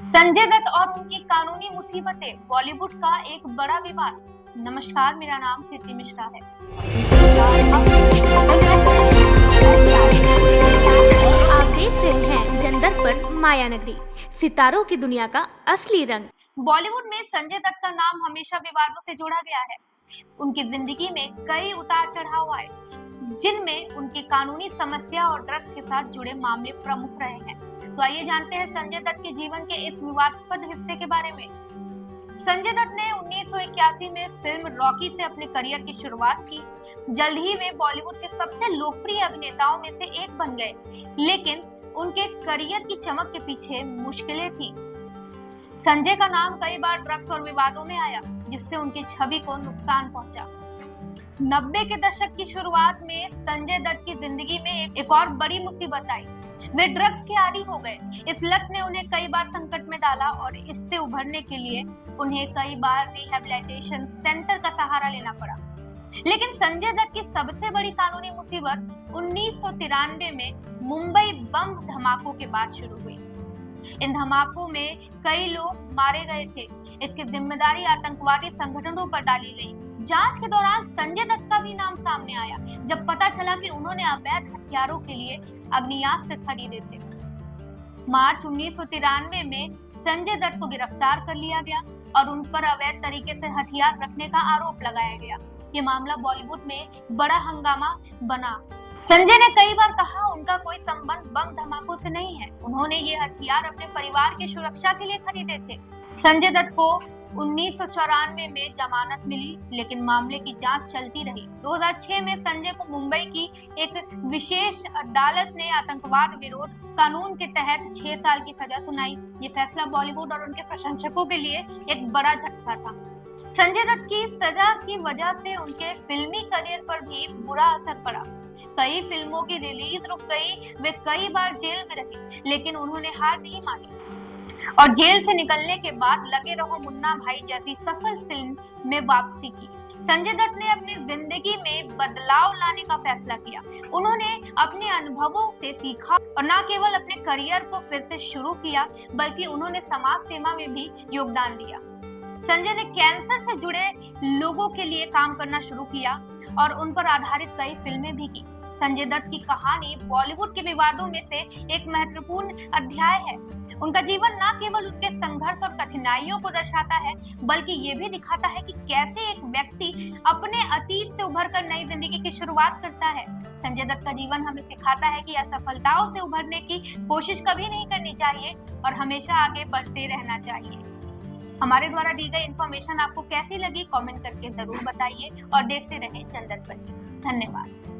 संजय दत्त और उनकी कानूनी मुसीबतें, बॉलीवुड का एक बड़ा विवाद। नमस्कार, मेरा नाम कीर्ति मिश्रा है। आप देख रहे हैं जनदर पर माया नगरी, सितारों की दुनिया का असली रंग। बॉलीवुड में संजय दत्त का नाम हमेशा विवादों से जोड़ा गया है। उनकी जिंदगी में कई उतार चढ़ाव आए, जिनमें उनकी कानूनी समस्या और ड्रग्स के साथ जुड़े मामले प्रमुख रहे हैं। तो आइए जानते हैं संजय दत्त के जीवन के इस विवादास्पद हिस्से के बारे में। संजय दत्त ने 1981 में फिल्म रॉकी से अपने करियर की शुरुआत की। जल्द ही वे बॉलीवुड के सबसे लोकप्रिय अभिनेताओं में से एक बन गए, लेकिन उनके करियर की चमक के पीछे मुश्किलें थी। संजय का नाम कई बार ड्रग्स और विवादों में आया, जिससे उनकी छवि को नुकसान पहुंचा। 90 के दशक की शुरुआत में संजय दत्त की जिंदगी में एक और बड़ी मुसीबत आई। वे ड्रग्स के आदी हो गए। इस लत ने उन्हें कई बार संकट में डाला और इससे उभरने के लिए उन्हें कई बार रिहैबिलिटेशन सेंटर का सहारा लेना पड़ा। लेकिन संजय दत्त की सबसे बड़ी कानूनी मुसीबत 1993 में मुंबई बम धमाकों के बाद शुरू हुई। इन धमाकों में कई लोग मारे गए थे। इसकी जिम्मेदारी आतंकवादी संगठनों पर डाली गई। जांच के दौरान संजय दत्त का भी नाम सामने आया, जब पता चला कि उन्होंने अवैध हथियारों के लिए आग्नेयास्त्र खरीदे थे। मार्च 1993 में संजय दत्त को गिरफ्तार कर लिया गया और उन पर अवैध तरीके से हथियार रखने का आरोप लगाया गया। ये मामला बॉलीवुड में बड़ा हंगामा बना। संजय ने कई बार कहा उनका कोई संबंध बम धमाकों से नहीं है। उन्होंने ये हथियार अपने परिवार की सुरक्षा के लिए खरीदे थे। संजय दत्त को 1994 में जमानत मिली, लेकिन मामले की जांच चलती रही। 2006 में संजय को मुंबई की एक विशेष अदालत ने आतंकवाद विरोध कानून के तहत 6 साल की सजा सुनाई। ये फैसला बॉलीवुड और उनके प्रशंसकों के लिए एक बड़ा झटका था। संजय दत्त की सजा की वजह से उनके फिल्मी करियर पर भी बुरा असर पड़ा। कई फिल्मों की रिलीज रुक गई। वे कई बार जेल में रहे, लेकिन उन्होंने हार नहीं मानी और जेल से निकलने के बाद लगे रहो मुन्ना भाई जैसी सफल फिल्म में वापसी की। संजय दत्त ने अपनी जिंदगी में बदलाव लाने का फैसला किया। उन्होंने अपने अनुभवों से सीखा और न केवल अपने करियर को फिर से शुरू किया, बल्कि उन्होंने समाज सेवा में भी योगदान दिया। संजय ने कैंसर से जुड़े लोगों के लिए काम करना शुरू किया और उन पर आधारित कई फिल्में भी की। संजय दत्त की कहानी बॉलीवुड के विवादों में से एक महत्वपूर्ण अध्याय है। उनका जीवन न केवल उनके संघर्ष और कठिनाइयों को दर्शाता है, बल्कि ये भी दिखाता है कि कैसे एक व्यक्ति अपने अतीत से उभरकर नई जिंदगी की शुरुआत करता है। संजय दत्त का जीवन हमें सिखाता है कि असफलताओं से उभरने की कोशिश कभी नहीं करनी चाहिए और हमेशा आगे बढ़ते रहना चाहिए। हमारे द्वारा दी गई इन्फॉर्मेशन आपको कैसी लगी, कमेंट करके जरूर बताइए और देखते रहें जनदर पर न्यूज़। धन्यवाद।